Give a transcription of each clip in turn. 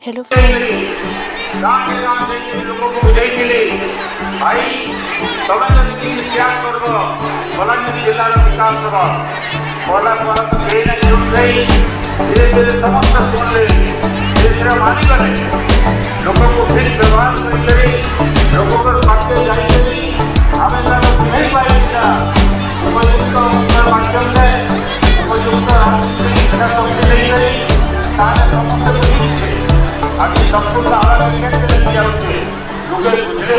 Hello friends. गाँव गाँव से लोगों को बुझाइले भाई तबे जदि त्याग करब बलांगीर जिलार विकास हब बोला तो केही ना शुणुई धीरे धीरे समस्त शुणिले धीरे धीरे मानिगले लोक को ठीक व्यवहार करी लोक पाखे जाइए आम तार बुझे पारा उपयुक्त माध्यम से उपयुक्त शिक्षा शक्ति नहीं समस्त बुझे आज संपूर्ण आगे जाऊे लोके बुझे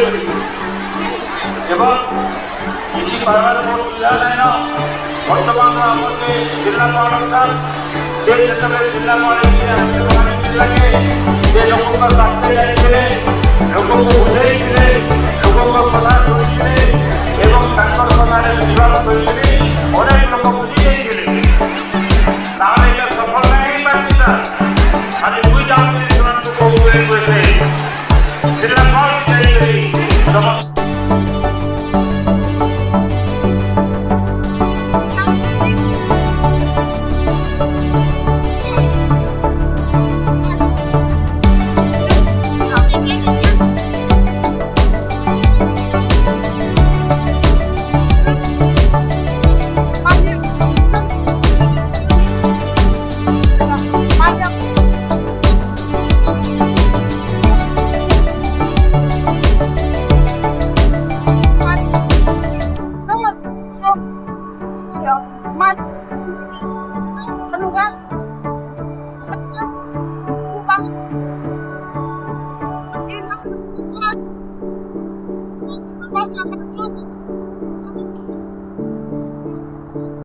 किसी पार्बार मोर बुझा ना बर्तमान आम जिलापाल से जिलापाल जिला के लोक पाखे जाते लोक को बुझे लोक कथा शुणी कथा विश्वास कर अनेक लोक बुझी जाते सफल नहीं पार्टी आज मुझे जाऊँगी जिलापाल समस्त